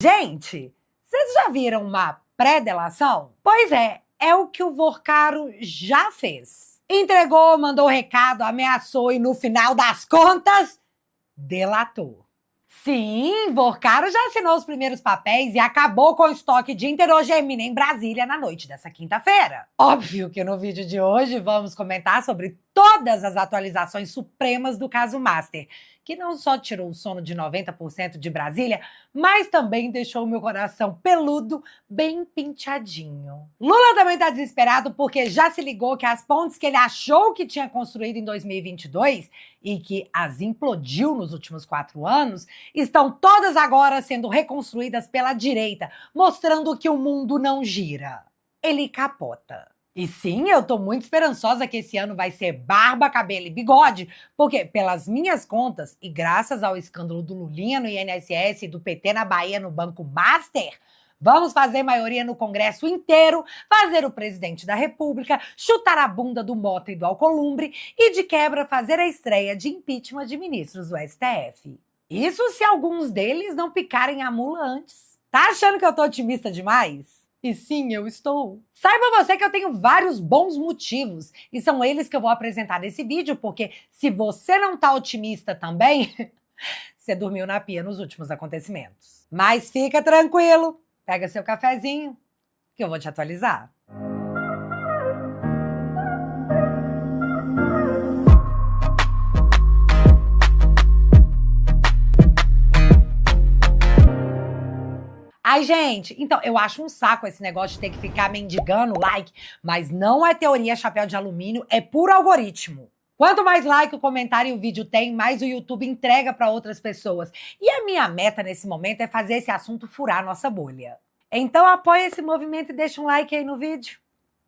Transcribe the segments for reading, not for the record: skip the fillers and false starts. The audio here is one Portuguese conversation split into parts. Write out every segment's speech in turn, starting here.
Gente, vocês já viram uma pré-delação? Pois é o que o Vorcaro já fez. Entregou, mandou recado, ameaçou e no final das contas, delatou. Sim, Vorcaro já assinou os primeiros papéis e acabou com o estoque de heterogênea em Brasília na noite dessa quinta-feira. Óbvio que no vídeo de hoje vamos comentar sobre todas as atualizações supremas do caso Master, que não só tirou o sono de 90% de Brasília, mas também deixou o meu coração peludo bem pinchadinho. Lula também tá desesperado porque já se ligou que as pontes que ele achou que tinha construído em 2022 e que as implodiu nos últimos 4 anos, estão todas agora sendo reconstruídas pela direita, mostrando que o mundo não gira. Ele capota. E sim, eu tô muito esperançosa que esse ano vai ser barba, cabelo e bigode, porque pelas minhas contas, e graças ao escândalo do Lulinha no INSS e do PT na Bahia no Banco Master, vamos fazer maioria no Congresso inteiro, fazer o presidente da República, chutar a bunda do Mota e do Alcolumbre e, de quebra, fazer a estreia de impeachment de ministros do STF. Isso se alguns deles não picarem a mula antes. Tá achando que eu tô otimista demais? E sim, eu estou. Saiba você que eu tenho vários bons motivos, e são eles que eu vou apresentar nesse vídeo, porque se você não tá otimista também, você dormiu na pia nos últimos acontecimentos. Mas fica tranquilo, pega seu cafezinho, que eu vou te atualizar. Ai, gente, então, eu acho um saco esse negócio de ter que ficar mendigando like, mas não é teoria chapéu de alumínio, é puro algoritmo. Quanto mais like o comentário e o vídeo tem, mais o YouTube entrega para outras pessoas. E a minha meta nesse momento é fazer esse assunto furar nossa bolha. Então apoia esse movimento e deixa um like aí no vídeo.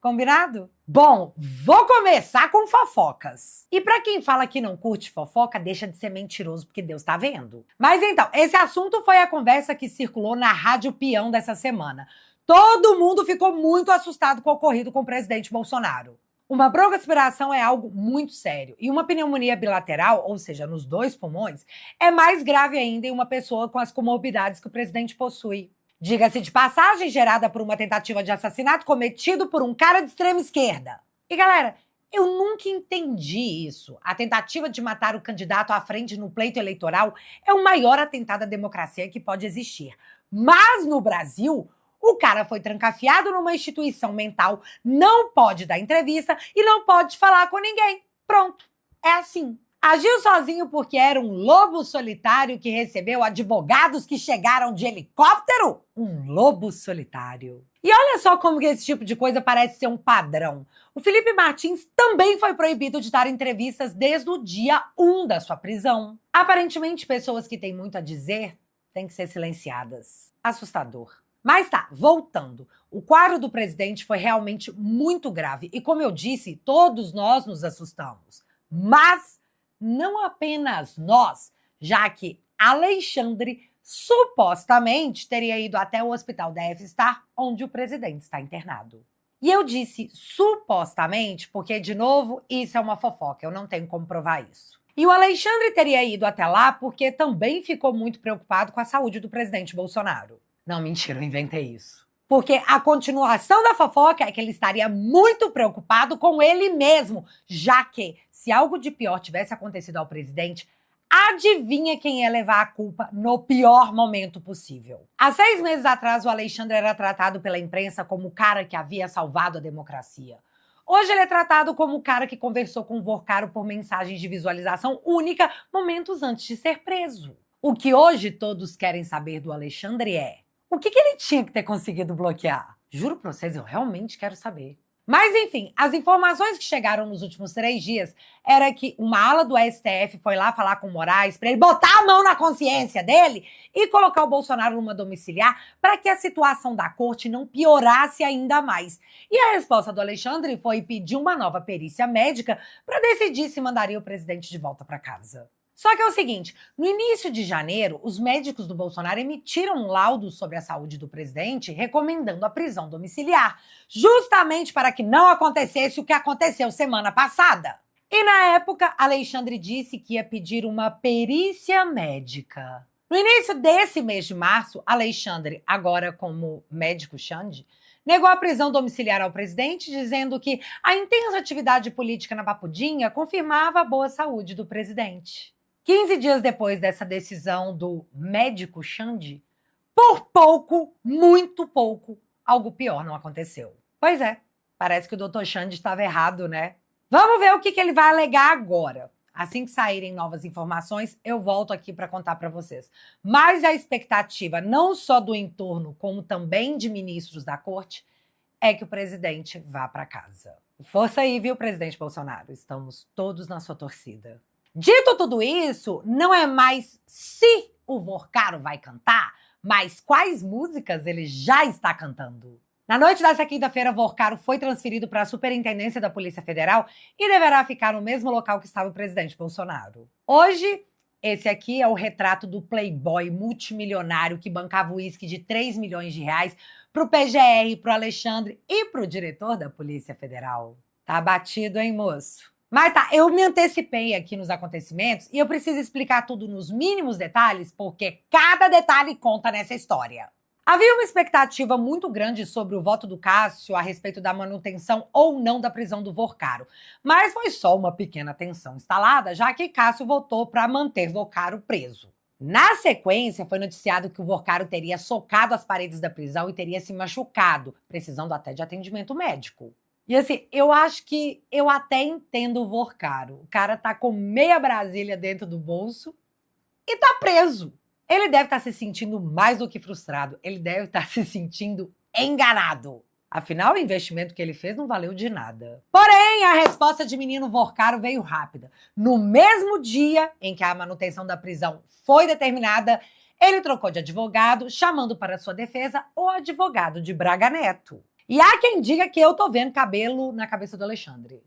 Combinado? Bom, vou começar com fofocas. E pra quem fala que não curte fofoca, deixa de ser mentiroso, porque Deus tá vendo. Mas então, esse assunto foi a conversa que circulou na Rádio Peão dessa semana. Todo mundo ficou muito assustado com o ocorrido com o presidente Bolsonaro. Uma broncoaspiração é algo muito sério. E uma pneumonia bilateral, ou seja, nos 2 pulmões, é mais grave ainda em uma pessoa com as comorbidades que o presidente possui. Diga-se de passagem, gerada por uma tentativa de assassinato cometido por um cara de extrema esquerda. E galera, eu nunca entendi isso. A tentativa de matar o candidato à frente no pleito eleitoral é o maior atentado à democracia que pode existir. Mas no Brasil, o cara foi trancafiado numa instituição mental, não pode dar entrevista e não pode falar com ninguém. Pronto, é assim. Agiu sozinho porque era um lobo solitário que recebeu advogados que chegaram de helicóptero? Um lobo solitário. E olha só como que esse tipo de coisa parece ser um padrão. O Felipe Martins também foi proibido de dar entrevistas desde o dia 1 da sua prisão. Aparentemente, pessoas que têm muito a dizer têm que ser silenciadas. Assustador. Mas tá, voltando. O quadro do presidente foi realmente muito grave. E como eu disse, todos nós nos assustamos. Mas não apenas nós, já que Alexandre supostamente teria ido até o hospital da F-Star, onde o presidente está internado. E eu disse supostamente porque, de novo, isso é uma fofoca, eu não tenho como provar isso. E o Alexandre teria ido até lá porque também ficou muito preocupado com a saúde do presidente Bolsonaro. Não, mentira, eu inventei isso. Porque a continuação da fofoca é que ele estaria muito preocupado com ele mesmo, já que, se algo de pior tivesse acontecido ao presidente, adivinha quem ia levar a culpa no pior momento possível. Há 6 meses atrás, o Alexandre era tratado pela imprensa como o cara que havia salvado a democracia. Hoje ele é tratado como o cara que conversou com o Vorcaro por mensagens de visualização única momentos antes de ser preso. O que hoje todos querem saber do Alexandre é: o que ele tinha que ter conseguido bloquear? Juro pra vocês, eu realmente quero saber. Mas enfim, as informações que chegaram nos últimos 3 dias era que uma ala do STF foi lá falar com o Moraes para ele botar a mão na consciência dele e colocar o Bolsonaro numa domiciliar para que a situação da corte não piorasse ainda mais. E a resposta do Alexandre foi pedir uma nova perícia médica para decidir se mandaria o presidente de volta para casa. Só que é o seguinte, no início de janeiro, os médicos do Bolsonaro emitiram um laudo sobre a saúde do presidente recomendando a prisão domiciliar, justamente para que não acontecesse o que aconteceu semana passada. E na época, Alexandre disse que ia pedir uma perícia médica. No início desse mês de março, Alexandre, agora como médico Xande, negou a prisão domiciliar ao presidente, dizendo que a intensa atividade política na Papudinha confirmava a boa saúde do presidente. 15 dias depois dessa decisão do médico Xande, por pouco, muito pouco, algo pior não aconteceu. Pois é, parece que o Dr. Xande estava errado, né? Vamos ver o que ele vai alegar agora. Assim que saírem novas informações, eu volto aqui para contar para vocês. Mas a expectativa, não só do entorno, como também de ministros da corte, é que o presidente vá para casa. Força aí, viu, presidente Bolsonaro? Estamos todos na sua torcida. Dito tudo isso, não é mais se o Vorcaro vai cantar, mas quais músicas ele já está cantando. Na noite dessa quinta-feira, Vorcaro foi transferido para a Superintendência da Polícia Federal e deverá ficar no mesmo local que estava o presidente Bolsonaro. Hoje, esse aqui é o retrato do playboy multimilionário que bancava o uísque de 3 milhões de reais para o PGR, para o Alexandre e para o diretor da Polícia Federal. Tá abatido, hein, moço? Mas tá, eu me antecipei aqui nos acontecimentos e eu preciso explicar tudo nos mínimos detalhes, porque cada detalhe conta nessa história. Havia uma expectativa muito grande sobre o voto do Cássio a respeito da manutenção ou não da prisão do Vorcaro. Mas foi só uma pequena tensão instalada, já que Cássio votou para manter Vorcaro preso. Na sequência, foi noticiado que o Vorcaro teria socado as paredes da prisão e teria se machucado, precisando até de atendimento médico. E assim, eu acho que eu até entendo o Vorcaro. O cara tá com meia Brasília dentro do bolso e tá preso. Ele deve estar se sentindo mais do que frustrado. Ele deve estar se sentindo enganado. Afinal, o investimento que ele fez não valeu de nada. Porém, a resposta de menino Vorcaro veio rápida. No mesmo dia em que a manutenção da prisão foi determinada, ele trocou de advogado, chamando para sua defesa o advogado de Braga Neto. E há quem diga que eu tô vendo cabelo na cabeça do Alexandre.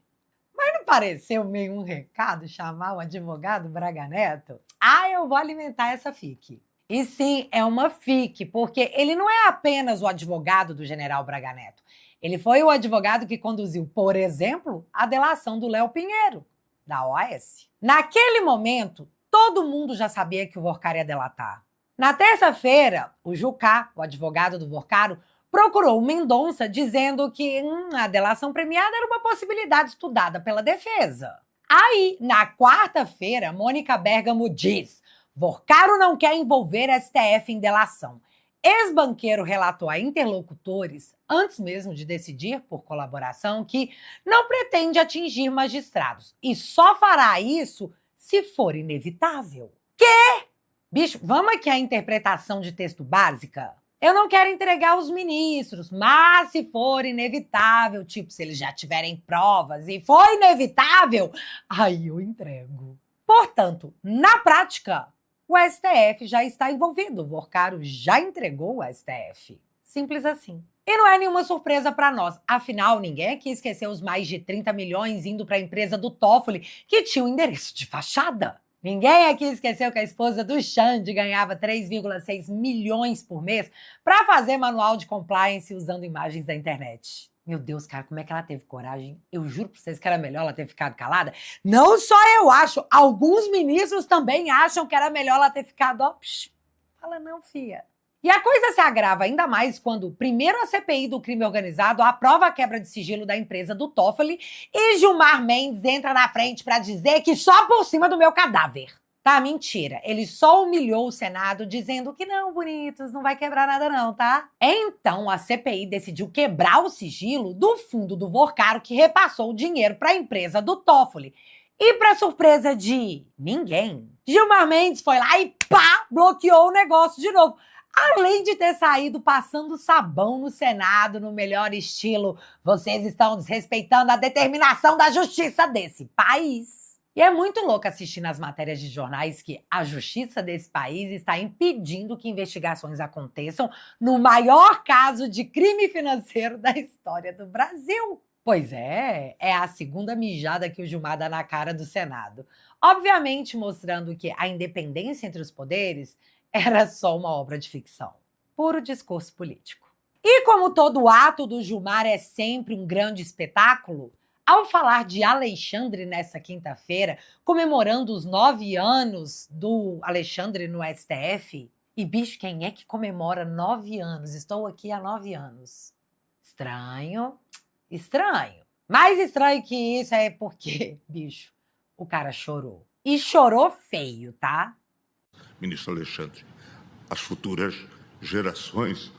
Mas não pareceu meio um recado chamar o advogado Braga Neto? Ah, eu vou alimentar essa fique. E sim, é uma fique, porque ele não é apenas o advogado do general Braga Neto. Ele foi o advogado que conduziu, por exemplo, a delação do Léo Pinheiro, da OAS. Naquele momento, todo mundo já sabia que o Vorcaro ia delatar. Na terça-feira, o Jucá, o advogado do Vorcaro, procurou o Mendonça dizendo que a delação premiada era uma possibilidade estudada pela defesa. Aí, na quarta-feira, Mônica Bergamo diz: Vorcaro não quer envolver STF em delação. Ex-banqueiro relatou a interlocutores, antes mesmo de decidir por colaboração, que não pretende atingir magistrados e só fará isso se for inevitável. Quê? Bicho, vamos aqui à interpretação de texto básica? Eu não quero entregar os ministros, mas se for inevitável, tipo, se eles já tiverem provas e for inevitável, aí eu entrego. Portanto, na prática, o STF já está envolvido. O Vorcaro já entregou o STF. Simples assim. E não é nenhuma surpresa para nós. Afinal, ninguém aqui esqueceu os mais de 30 milhões indo para a empresa do Toffoli, que tinha um endereço de fachada. Ninguém aqui esqueceu que a esposa do Xande ganhava 3,6 milhões por mês para fazer manual de compliance usando imagens da internet. Meu Deus, cara, como é que ela teve coragem? Eu juro pra vocês que era melhor ela ter ficado calada. Não só eu acho, alguns ministros também acham que era melhor ela ter ficado, ó, fala não, fia. E a coisa se agrava ainda mais quando, primeiro, a CPI do crime organizado aprova a quebra de sigilo da empresa do Toffoli e Gilmar Mendes entra na frente para dizer que só por cima do meu cadáver. Tá, mentira. Ele só humilhou o Senado dizendo que não, bonitos, não vai quebrar nada não, tá? Então, a CPI decidiu quebrar o sigilo do fundo do Vorcaro que repassou o dinheiro para a empresa do Toffoli. E para surpresa de ninguém, Gilmar Mendes foi lá e pá, bloqueou o negócio de novo. Além de ter saído passando sabão no Senado, no melhor estilo, vocês estão desrespeitando a determinação da justiça desse país. E é muito louco assistir nas matérias de jornais que a justiça desse país está impedindo que investigações aconteçam no maior caso de crime financeiro da história do Brasil. Pois é a segunda mijada que o Gilmar dá na cara do Senado. Obviamente mostrando que a independência entre os poderes era só uma obra de ficção. Puro discurso político. E como todo ato do Gilmar é sempre um grande espetáculo, ao falar de Alexandre nessa quinta-feira, comemorando os 9 anos do Alexandre no STF. E, bicho, quem é que comemora 9 anos? Estou aqui há 9 anos. Estranho, estranho. Mais estranho que isso é porque, bicho, o cara chorou. E chorou feio, tá? Ministro Alexandre, as futuras gerações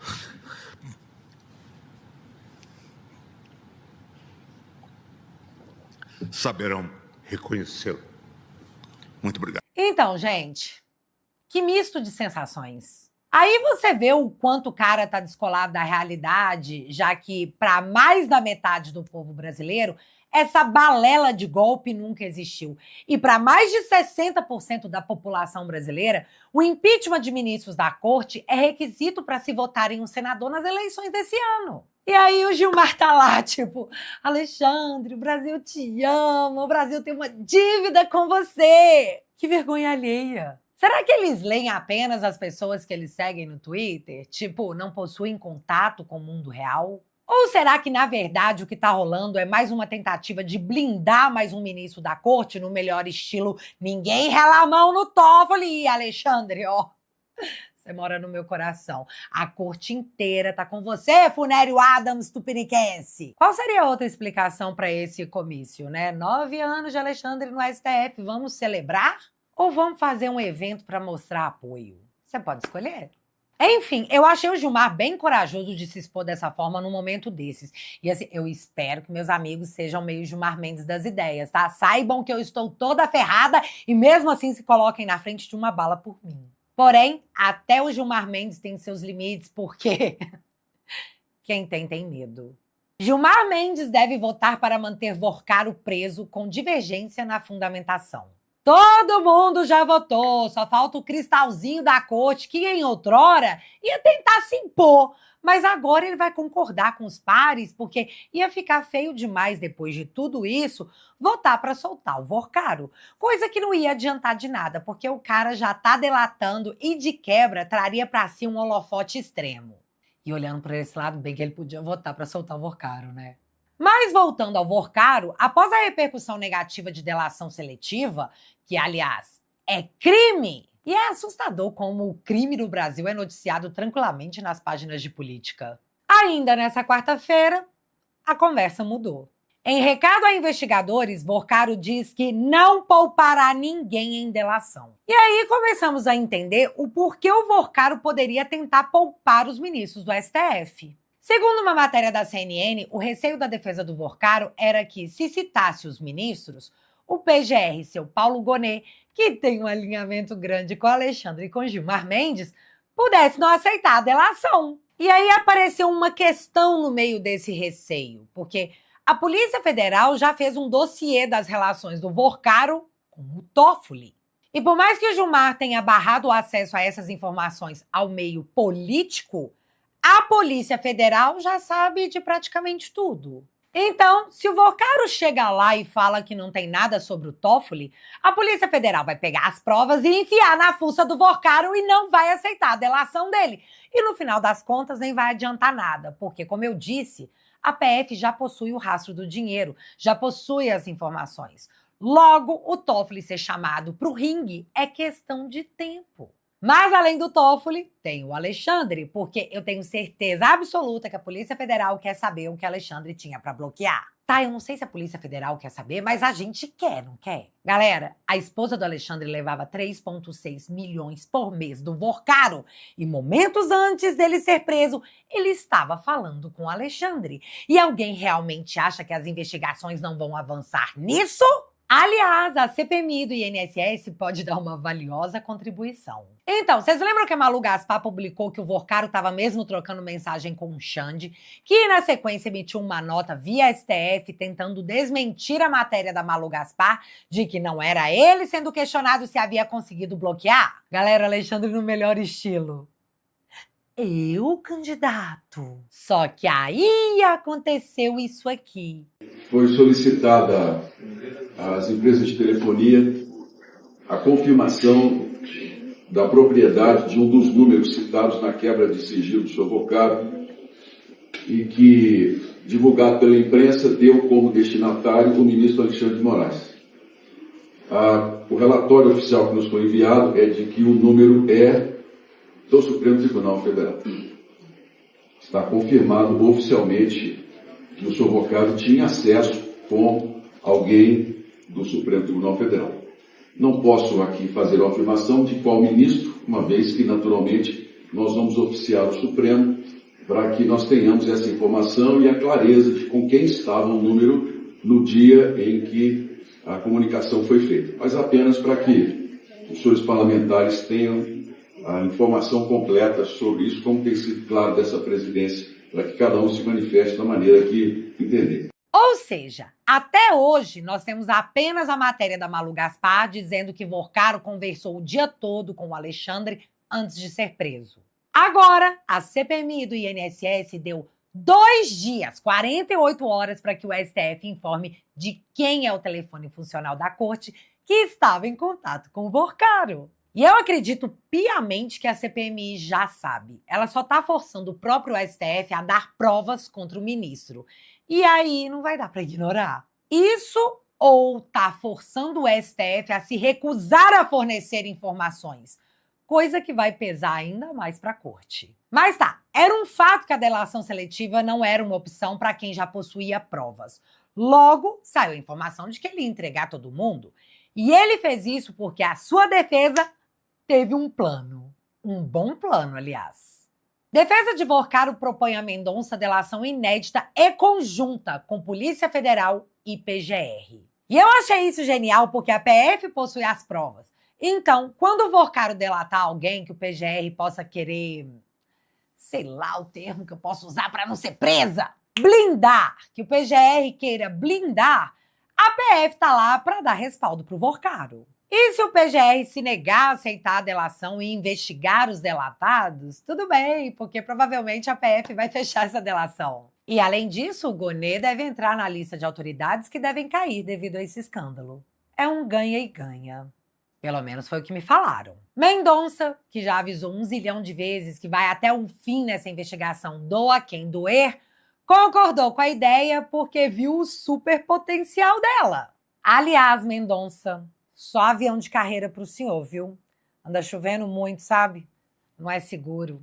saberão reconhecê-lo. Muito obrigado. Então, gente, que misto de sensações. Aí você vê o quanto o cara tá descolado da realidade, já que para mais da metade do povo brasileiro, essa balela de golpe nunca existiu. E para mais de 60% da população brasileira, o impeachment de ministros da corte é requisito para se votar em um senador nas eleições desse ano. E aí o Gilmar tá lá, tipo, Alexandre, o Brasil te ama, o Brasil tem uma dívida com você. Que vergonha alheia. Será que eles leem apenas as pessoas que eles seguem no Twitter? Tipo, não possuem contato com o mundo real? Ou será que, na verdade, o que tá rolando é mais uma tentativa de blindar mais um ministro da corte no melhor estilo ninguém rela a mão no Toffoli, Alexandre, ó. Você mora no meu coração. A corte inteira tá com você, Funério Adams Tupiniquense. Qual seria a outra explicação para esse comício, né? 9 anos de Alexandre no STF. Vamos celebrar? Ou vamos fazer um evento para mostrar apoio? Você pode escolher. Enfim, eu achei o Gilmar bem corajoso de se expor dessa forma num momento desses. E assim, eu espero que meus amigos sejam meio Gilmar Mendes das ideias, tá? Saibam que eu estou toda ferrada e mesmo assim se coloquem na frente de uma bala por mim. Porém, até o Gilmar Mendes tem seus limites, porque quem tem medo. Gilmar Mendes deve votar para manter Vorcaro preso com divergência na fundamentação. Todo mundo já votou, só falta o cristalzinho da corte, que em outrora ia tentar se impor, mas agora ele vai concordar com os pares, porque ia ficar feio demais depois de tudo isso votar para soltar o Vorcaro, coisa que não ia adiantar de nada, porque o cara já tá delatando e de quebra traria para si um holofote extremo. E olhando para esse lado, bem que ele podia votar para soltar o Vorcaro, né? Mas voltando ao Vorcaro, após a repercussão negativa de delação seletiva, que, aliás, é crime, e é assustador como o crime no Brasil é noticiado tranquilamente nas páginas de política. Ainda nessa quarta-feira, a conversa mudou. Em recado a investigadores, Vorcaro diz que não poupará ninguém em delação. E aí começamos a entender o porquê o Vorcaro poderia tentar poupar os ministros do STF. Segundo uma matéria da CNN, o receio da defesa do Vorcaro era que, se citasse os ministros, o PGR, seu Paulo Gonet, que tem um alinhamento grande com Alexandre e com Gilmar Mendes, pudesse não aceitar a delação. E aí apareceu uma questão no meio desse receio, porque a Polícia Federal já fez um dossiê das relações do Vorcaro com o Toffoli. E por mais que o Gilmar tenha barrado o acesso a essas informações ao meio político, a Polícia Federal já sabe de praticamente tudo. Então, se o Vorcaro chega lá e fala que não tem nada sobre o Toffoli, a Polícia Federal vai pegar as provas e enfiar na fuça do Vorcaro e não vai aceitar a delação dele. E no final das contas nem vai adiantar nada, porque, como eu disse, a PF já possui o rastro do dinheiro, já possui as informações. Logo, o Toffoli ser chamado para o ringue é questão de tempo. Mas, além do Toffoli, tem o Alexandre, porque eu tenho certeza absoluta que a Polícia Federal quer saber o que Alexandre tinha para bloquear. Tá, eu não sei se a Polícia Federal quer saber, mas a gente quer, não quer? Galera, a esposa do Alexandre levava 3,6 milhões por mês do Vorcaro. E momentos antes dele ser preso, ele estava falando com o Alexandre. E alguém realmente acha que as investigações não vão avançar nisso? Aliás, a CPMI do INSS pode dar uma valiosa contribuição. Então, vocês lembram que a Malu Gaspar publicou que o Vorcaro estava mesmo trocando mensagem com o Xande, que na sequência emitiu uma nota via STF tentando desmentir a matéria da Malu Gaspar de que não era ele sendo questionado se havia conseguido bloquear? Galera, Alexandre no melhor estilo. Eu, candidato. Só que aí aconteceu isso aqui. Foi solicitada às empresas de telefonia a confirmação da propriedade de um dos números citados na quebra de sigilo do Sr. Vorcaro e que divulgado pela imprensa, deu como destinatário o ministro Alexandre de Moraes. O relatório oficial que nos foi enviado é de que o número é do Supremo Tribunal Federal. Está confirmado oficialmente que o senhor Vocaro tinha acesso com alguém do Supremo Tribunal Federal. Não posso aqui fazer a afirmação de qual ministro, uma vez que, naturalmente, nós vamos oficiar o Supremo para que nós tenhamos essa informação e a clareza de com quem estava o número no dia em que a comunicação foi feita. Mas apenas para que os senhores parlamentares tenham a informação completa sobre isso, como tem sido claro dessa presidência, para que cada um se manifeste da maneira que entender. Ou seja, até hoje nós temos apenas a matéria da Malu Gaspar dizendo que Vocaro conversou o dia todo com o Alexandre antes de ser preso. Agora, a CPMI do INSS deu 2 dias, 48 horas, para que o STF informe de quem é o telefone funcional da corte que estava em contato com o Vocaro. E eu acredito piamente que a CPMI já sabe. Ela só está forçando o próprio STF a dar provas contra o ministro. E aí não vai dar para ignorar. Isso ou tá forçando o STF a se recusar a fornecer informações, coisa que vai pesar ainda mais para a corte. Mas tá, era um fato que a delação seletiva não era uma opção para quem já possuía provas. Logo, saiu a informação de que ele ia entregar todo mundo. E ele fez isso porque a sua defesa teve um plano. Um bom plano, aliás. Defesa de Vocaro propõe a Mendonça delação inédita e conjunta com Polícia Federal e PGR. E eu achei isso genial porque a PF possui as provas. Então, quando o Vocaro delatar alguém que o PGR possa querer, sei lá o termo que eu posso usar para não ser presa, blindar, que o PGR queira blindar, a PF tá lá para dar respaldo pro Vocaro. E se o PGR se negar a aceitar a delação e investigar os delatados, tudo bem, porque provavelmente a PF vai fechar essa delação. E além disso, o Gonê deve entrar na lista de autoridades que devem cair devido a esse escândalo. É um ganha e ganha. Pelo menos foi o que me falaram. Mendonça, que já avisou 1 zilhão de vezes que vai até o fim nessa investigação, doa quem doer, concordou com a ideia porque viu o super potencial dela. Aliás, Mendonça, só avião de carreira pro senhor, viu? Anda chovendo muito, sabe? Não é seguro.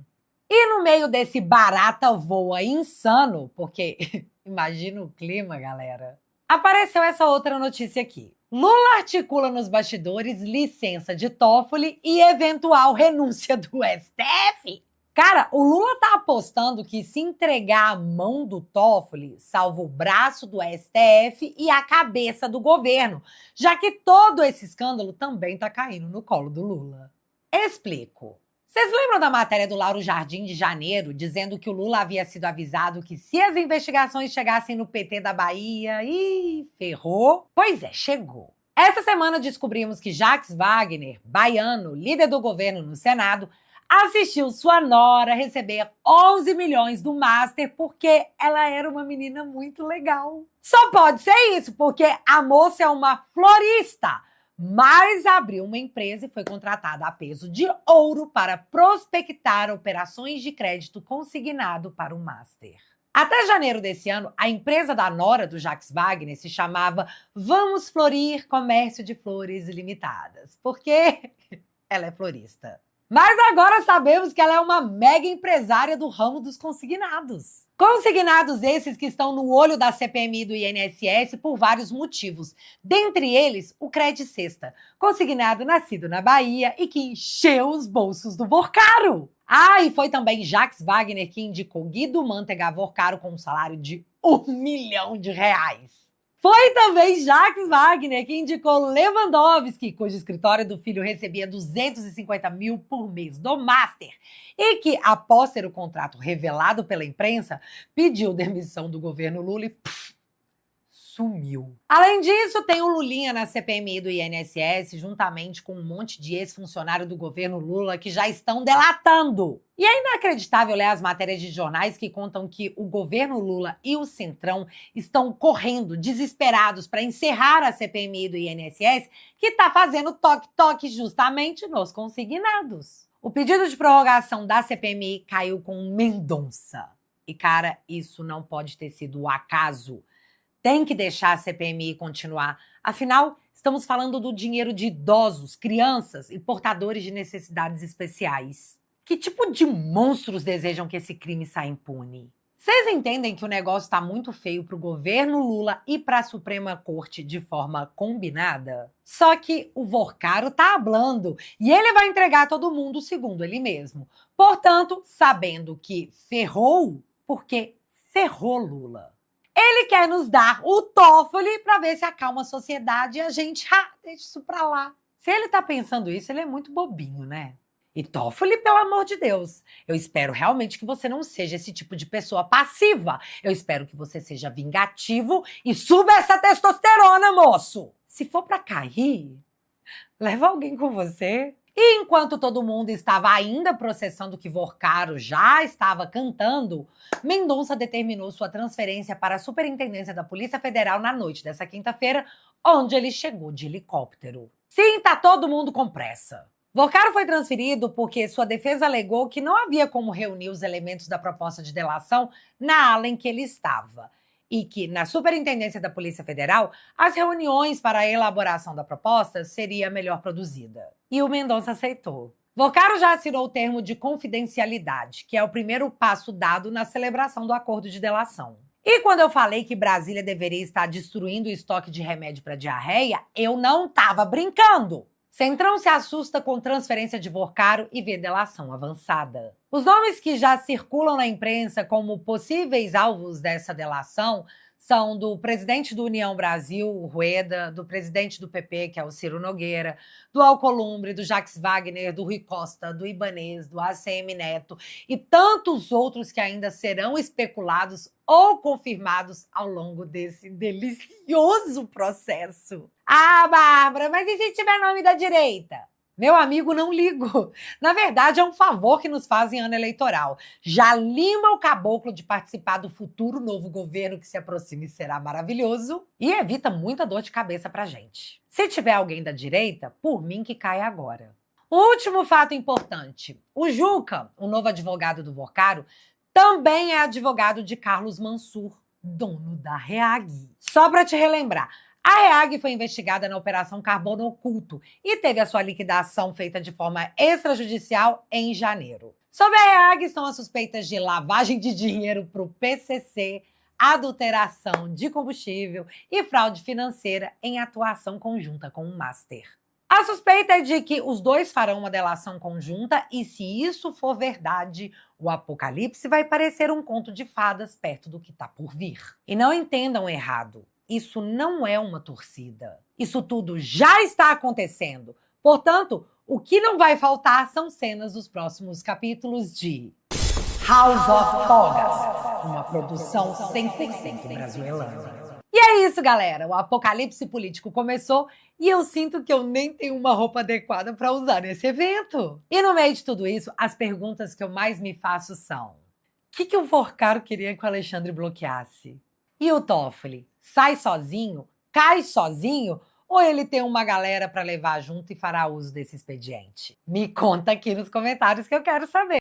E no meio desse barata voa insano, porque imagina o clima, galera, apareceu essa outra notícia aqui. Lula articula nos bastidores licença de Toffoli e eventual renúncia do STF. Cara, o Lula tá apostando que se entregar a mão do Toffoli, salva o braço do STF e a cabeça do governo, já que todo esse escândalo também tá caindo no colo do Lula. Explico. Vocês lembram da matéria do Lauro Jardim de janeiro, dizendo que o Lula havia sido avisado que se as investigações chegassem no PT da Bahia, ferrou? Pois é, chegou. Essa semana descobrimos que Jacques Wagner, baiano, líder do governo no Senado, assistiu sua nora receber 11 milhões do Master porque ela era uma menina muito legal. Só pode ser isso, porque a moça é uma florista, mas abriu uma empresa e foi contratada a peso de ouro para prospectar operações de crédito consignado para o Master. Até janeiro desse ano, a empresa da nora do Jacques Wagner se chamava Vamos Florir Comércio de Flores Limitadas, porque ela é florista. Mas agora sabemos que ela é uma mega empresária do ramo dos consignados. Consignados esses que estão no olho da CPMI do INSS por vários motivos. Dentre eles, o Cred Sexta, consignado nascido na Bahia e que encheu os bolsos do Vocaro. Ah, e foi também Jacques Wagner que indicou Guido Mantega a Vocaro com um salário de R$1 milhão. Foi também Jacques Wagner que indicou Lewandowski, cujo escritório do filho recebia 250 mil por mês do Master e que, após ter o contrato revelado pela imprensa, pediu demissão do governo Lula e sumiu. Além disso, tem o Lulinha na CPMI do INSS, juntamente com um monte de ex-funcionário do governo Lula que já estão delatando. E é inacreditável ler as matérias de jornais que contam que o governo Lula e o Centrão estão correndo, desesperados, para encerrar a CPMI do INSS, que está fazendo toque-toque justamente nos consignados. O pedido de prorrogação da CPMI caiu com Mendonça. E, cara, isso não pode ter sido o acaso. Tem que deixar a CPMI continuar. Afinal, estamos falando do dinheiro de idosos, crianças e portadores de necessidades especiais. Que tipo de monstros desejam que esse crime saia impune? Vocês entendem que o negócio está muito feio para o governo Lula e para a Suprema Corte de forma combinada? Só que o Vorcaro tá hablando e ele vai entregar todo mundo segundo ele mesmo. Portanto, sabendo que ferrou, porque ferrou Lula. Ele quer nos dar o Toffoli para ver se acalma a sociedade e a gente, deixa isso pra lá. Se ele tá pensando isso, ele é muito bobinho, né? E Toffoli, pelo amor de Deus, eu espero realmente que você não seja esse tipo de pessoa passiva. Eu espero que você seja vingativo e suba essa testosterona, moço! Se for pra cair, leva alguém com você. E enquanto todo mundo estava ainda processando que Vorcaro já estava cantando, Mendonça determinou sua transferência para a Superintendência da Polícia Federal na noite dessa quinta-feira, onde ele chegou de helicóptero. Sim, tá todo mundo com pressa. Vorcaro foi transferido porque sua defesa alegou que não havia como reunir os elementos da proposta de delação na ala em que ele estava e que, na Superintendência da Polícia Federal, as reuniões para a elaboração da proposta seria melhor produzida. E o Mendonça aceitou. Vorcaro já assinou o termo de confidencialidade, que é o primeiro passo dado na celebração do acordo de delação. E quando eu falei que Brasília deveria estar destruindo o estoque de remédio para diarreia, eu não estava brincando. Centrão se assusta com transferência de Vorcaro e vê delação avançada. Os nomes que já circulam na imprensa como possíveis alvos dessa delação são do presidente do União Brasil, o Rueda, do presidente do PP, que é o Ciro Nogueira, do Alcolumbre, do Jacques Wagner, do Rui Costa, do Ibanez, do ACM Neto e tantos outros que ainda serão especulados ou confirmados ao longo desse delicioso processo. Ah, Bárbara, mas e se tiver nome da direita? Meu amigo, não ligo. Na verdade, é um favor que nos fazem em ano eleitoral. Já lima o caboclo de participar do futuro novo governo que se aproxima e será maravilhoso e evita muita dor de cabeça pra gente. Se tiver alguém da direita, por mim que caia agora. Último fato importante. O Juca, o novo advogado do Vorcaro, também é advogado de Carlos Mansur, dono da REAG. Só para te relembrar, a REAG foi investigada na Operação Carbono Oculto e teve a sua liquidação feita de forma extrajudicial em janeiro. Sob a REAG estão as suspeitas de lavagem de dinheiro para o PCC, adulteração de combustível e fraude financeira em atuação conjunta com o Master. A suspeita é de que os dois farão uma delação conjunta e, se isso for verdade, o apocalipse vai parecer um conto de fadas perto do que está por vir. E não entendam errado. Isso não é uma torcida. Isso tudo já está acontecendo. Portanto, o que não vai faltar são cenas dos próximos capítulos de House of Togas, uma produção 100% brasileira. E é isso, galera. O apocalipse político começou e eu sinto que eu nem tenho uma roupa adequada para usar nesse evento. E no meio de tudo isso, as perguntas que eu mais me faço são: o que o Vorcaro queria que o Alexandre bloqueasse? E o Toffoli? Sai sozinho? Cai sozinho? Ou ele tem uma galera para levar junto e fará uso desse expediente? Me conta aqui nos comentários que eu quero saber.